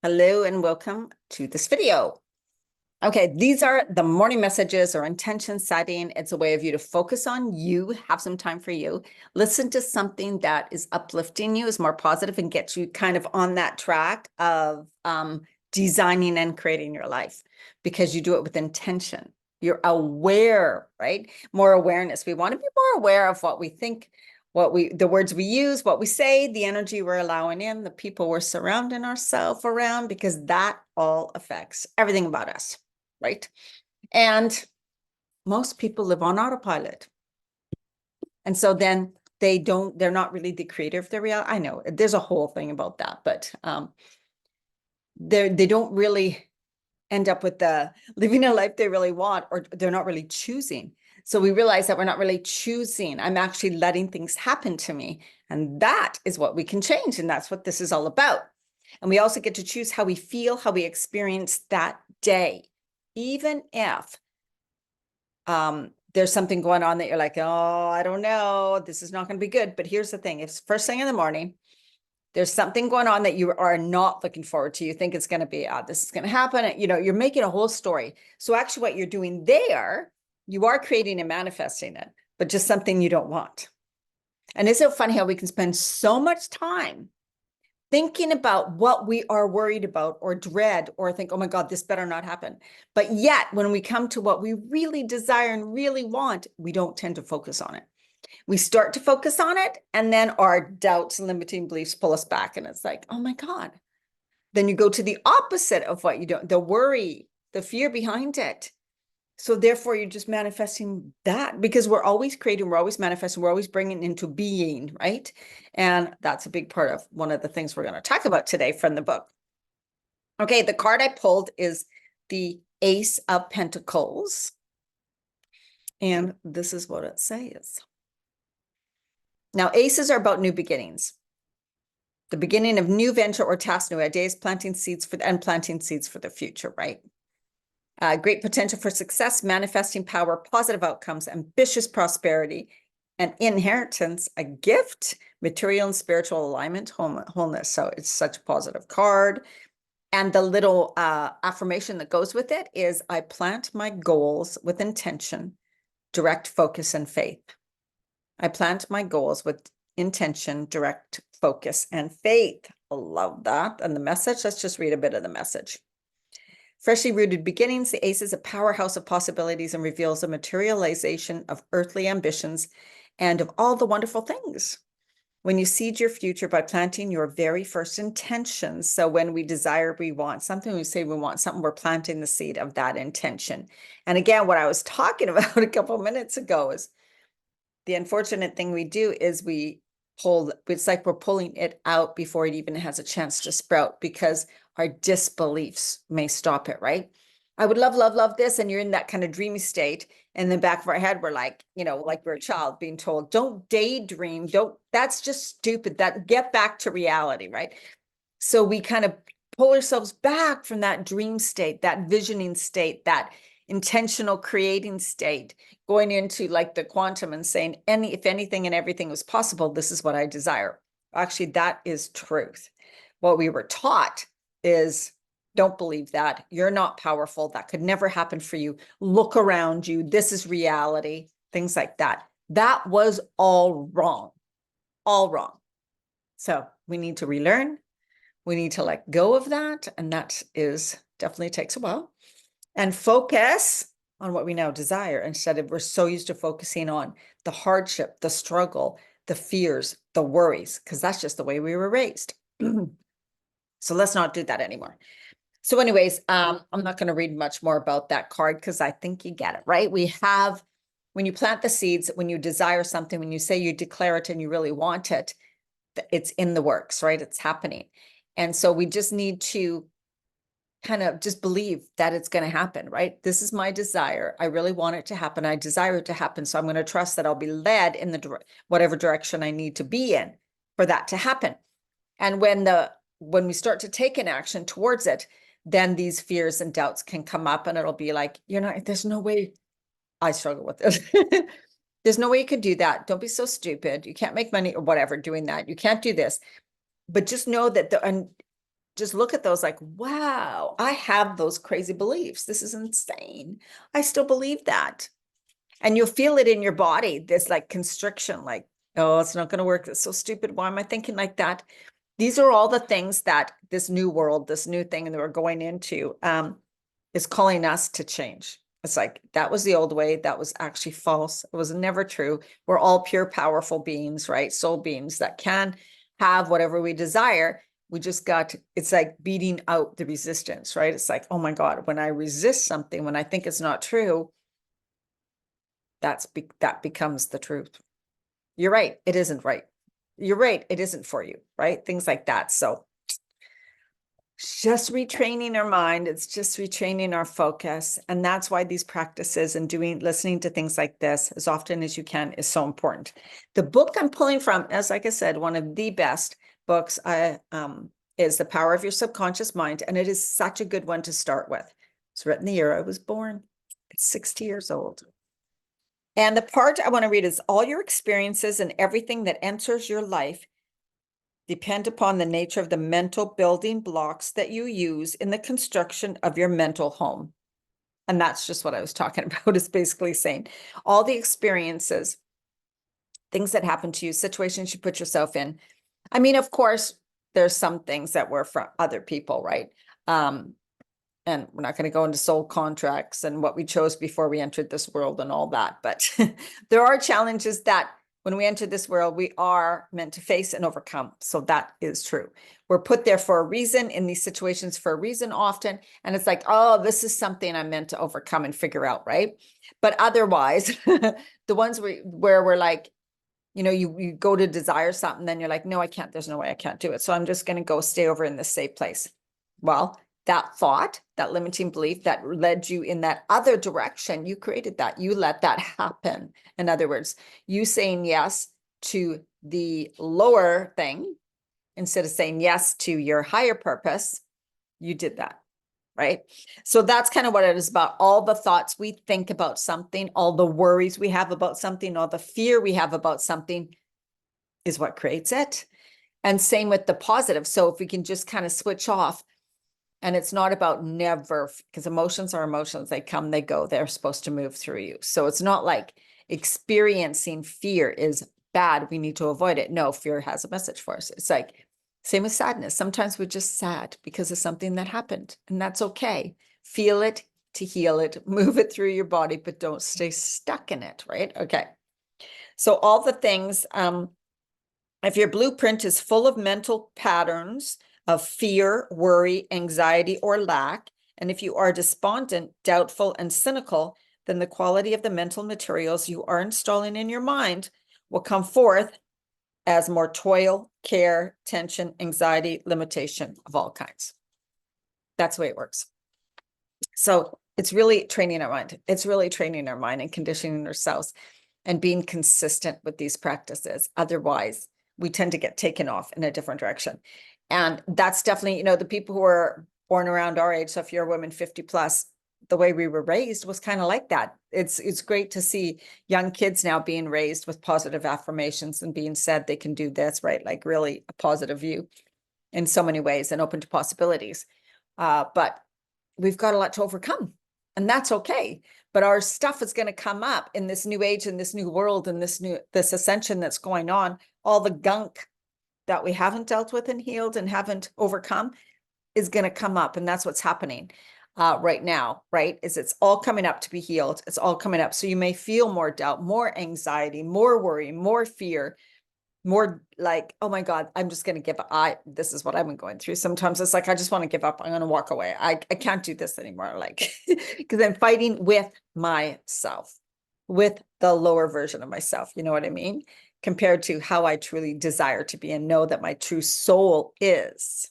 Hello and welcome to this video. Okay, these are the morning messages or intention setting. It's a way of you to focus on you, have some time for you, listen to something that is uplifting you, is more positive, and gets you kind of on that track of designing and creating your life because you do it with intention. You're aware, right? More awareness. We want to be more aware of what we think, the words we use, what we say, the energy we're allowing in, the people we're surrounding ourselves around, because that all affects everything about us, right? And most people live on autopilot. And so then they're not really the creator of their reality. I know there's a whole thing about that, but they don't really end up with the living a life they really want, or they're not really choosing. So we realize that we're not really choosing. I'm actually letting things happen to me. And that is what we can change. And that's what this is all about. And we also get to choose how we feel, how we experience that day. Even if there's something going on that you're like, oh, I don't know, this is not going to be good. But here's the thing. If it's first thing in the morning, there's something going on that you are not looking forward to. You think it's going to be, this is going to happen. You know, you're making a whole story. So actually what you're doing there, you are creating and manifesting it, but just something you don't want. And it's so funny how we can spend so much time thinking about what we are worried about or dread or think, oh my God, this better not happen. But yet when we come to what we really desire and really want, we don't tend to focus on it. We start to focus on it, and then our doubts and limiting beliefs pull us back. And it's like, oh my God. Then you go to the opposite of what you don't, the worry, the fear behind it. So therefore, you're just manifesting that, because we're always creating, we're always manifesting, we're always bringing into being, right? And that's a big part of one of the things we're going to talk about today from the book. Okay, the card I pulled is the Ace of Pentacles. And this is what it says. Now, aces are about new beginnings, the beginning of new venture or task, new ideas, planting seeds for the future, right? Great potential for success, manifesting power, positive outcomes, ambitious prosperity, and inheritance, a gift, material and spiritual alignment, wholeness. So it's such a positive card. And the little affirmation that goes with it is, I plant my goals with intention, direct focus, and faith. I plant my goals with intention, direct focus, and faith. I love that. And the message, let's just read a bit of the message. Freshly rooted beginnings, the Ace is a powerhouse of possibilities and reveals a materialization of earthly ambitions and of all the wonderful things. When you seed your future by planting your very first intentions. So when we desire, we want something, we say we want something, we're planting the seed of that intention. And again, what I was talking about a couple of minutes ago is the unfortunate thing we do is it's like we're pulling it out before it even has a chance to sprout, because our disbeliefs may stop it, right? I would love this. And you're in that kind of dreamy state. And in the back of our head, we're like, like we're a child being told, don't daydream. That's just stupid. Get back to reality, right? So we kind of pull ourselves back from that dream state, that visioning state, that intentional creating state, going into like the quantum and saying, if anything and everything was possible, this is what I desire. Actually, that is truth. What we were taught is, don't believe that. You're not powerful. That could never happen for you. Look around you. This is reality. Things like that. That was all wrong. All wrong. So we need to relearn. We need to let go of that. And that definitely takes a while. And focus on what we now desire, instead of we're so used to focusing on the hardship, the struggle, the fears, the worries, because that's just the way we were raised. So let's not do that anymore. So anyways, I'm not going to read much more about that card, because I think you get it, right? When you plant the seeds, when you desire something, when you say you declare it and you really want it, it's in the works, right? It's happening. And so we just need to kind of just believe that it's going to happen, right? This is my desire. I really want it to happen. I desire it to happen. So I'm going to trust that I'll be led in whatever direction I need to be in for that to happen. And when we start to take an action towards it, then these fears and doubts can come up, and it'll be like, there's no way. I struggle with this. There's no way you could do that. Don't be so stupid. You can't make money or whatever doing that. You can't do this. But just know that just look at those like, wow, I have those crazy beliefs. This is insane. I still believe that. And you'll feel it in your body, this like constriction, like, oh, it's not going to work. It's so stupid. Why am I thinking like that? These are all the things that this new world, this new thing that we're going into, is calling us to change. It's like, that was the old way. That was actually false. It was never true. We're all pure, powerful beings, right? Soul beings that can have whatever we desire. We just got, it's like beating out the resistance, right? It's like, oh my God, when I resist something, when I think it's not true, that becomes the truth. You're right. It isn't right. You're right. It isn't for you, right? Things like that. So just retraining our mind. It's just retraining our focus. And that's why these practices and listening to things like this as often as you can is so important. The book I'm pulling from, as like I said, one of the best books is The Power of Your Subconscious Mind. And it is such a good one to start with. It's written the year I was born. It's 60 years old. And the part I want to read is all your experiences and everything that enters your life depend upon the nature of the mental building blocks that you use in the construction of your mental home. And that's just what I was talking about, is basically saying all the experiences, things that happen to you, situations you put yourself in. I mean, of course, there's some things that were from other people, right? And we're not going to go into soul contracts and what we chose before we entered this world and all that. But there are challenges that when we enter this world, we are meant to face and overcome. So that is true. We're put there for a reason, in these situations for a reason often. And it's like, oh, this is something I'm meant to overcome and figure out, right? But otherwise, the ones where we're like, you go to desire something, then you're like, no, I can't. There's no way I can't do it. So I'm just going to go stay over in this safe place. Well, that thought, that limiting belief that led you in that other direction, you created that. You let that happen. In other words, you saying yes to the lower thing instead of saying yes to your higher purpose, you did that, right? So that's kind of what it is about. All the thoughts we think about something, all the worries we have about something, all the fear we have about something is what creates it. And same with the positive. So if we can just kind of switch off. And it's not about never, because emotions are emotions. They come, they go. They're supposed to move through you. So it's not like experiencing fear is bad. We need to avoid it. No, fear has a message for us. It's like, same with sadness. Sometimes we're just sad because of something that happened, and that's okay. Feel it to heal it, move it through your body, but don't stay stuck in it, right? Okay. So all the things, if your blueprint is full of mental patterns of fear, worry, anxiety, or lack, and if you are despondent, doubtful, and cynical, then the quality of the mental materials you are installing in your mind will come forth as more toil, care, tension, anxiety, limitation of all kinds. That's the way it works. So it's really training our mind. It's really training our mind and conditioning ourselves and being consistent with these practices. Otherwise, we tend to get taken off in a different direction. And that's definitely, the people who are born around our age. So if you're a woman 50 plus, the way we were raised was kind of like that. It's great to see young kids now being raised with positive affirmations and being said they can do this, right? Like really a positive view in so many ways and open to possibilities. But we've got a lot to overcome, and that's okay. But our stuff is going to come up in this new age, in this new world, and this ascension that's going on. All the gunk that we haven't dealt with and healed and haven't overcome is going to come up. And that's what's happening right now, right? It's all coming up to be healed. It's all coming up. So you may feel more doubt, more anxiety, more worry, more fear, more like, oh my God, I'm just going to give up. This is what I've been going through. Sometimes it's like, I just want to give up. I'm going to walk away. I can't do this anymore. Like, because I'm fighting with myself, with the lower version of myself. You know what I mean? Compared to how I truly desire to be and know that my true soul is.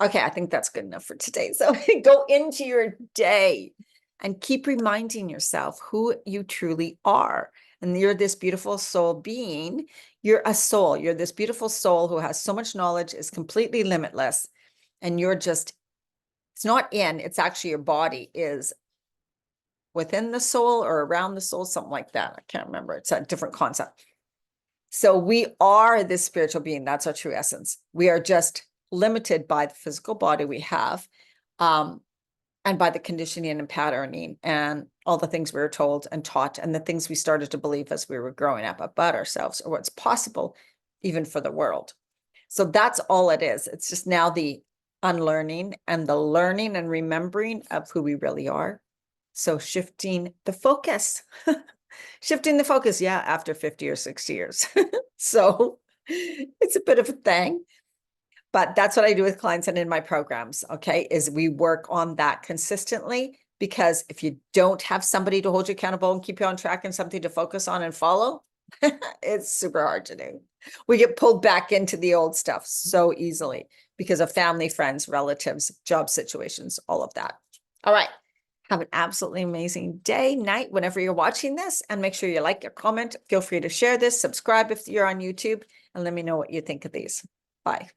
Okay, I think that's good enough for today. So go into your day and keep reminding yourself who you truly are. And you're this beautiful soul being. You're a soul. You're this beautiful soul who has so much knowledge, is completely limitless. And you're just, it's not it's actually your body is within the soul or around the soul, something like that. I can't remember. It's a different concept. So we are this spiritual being. That's our true essence. We are just limited by the physical body we have, and by the conditioning and patterning and all the things we were told and taught and the things we started to believe as we were growing up about ourselves or what's possible even for the world. So that's all it is. It's just now the unlearning and the learning and remembering of who we really are. So shifting the focus, yeah, after 50 or 60 years. So it's a bit of a thing. But that's what I do with clients and in my programs, okay, is we work on that consistently, because if you don't have somebody to hold you accountable and keep you on track and something to focus on and follow, it's super hard to do. We get pulled back into the old stuff so easily because of family, friends, relatives, job situations, all of that. All right. Have an absolutely amazing day, night, whenever you're watching this, and make sure you like, your comment. Feel free to share this, subscribe if you're on YouTube, and let me know what you think of these. Bye.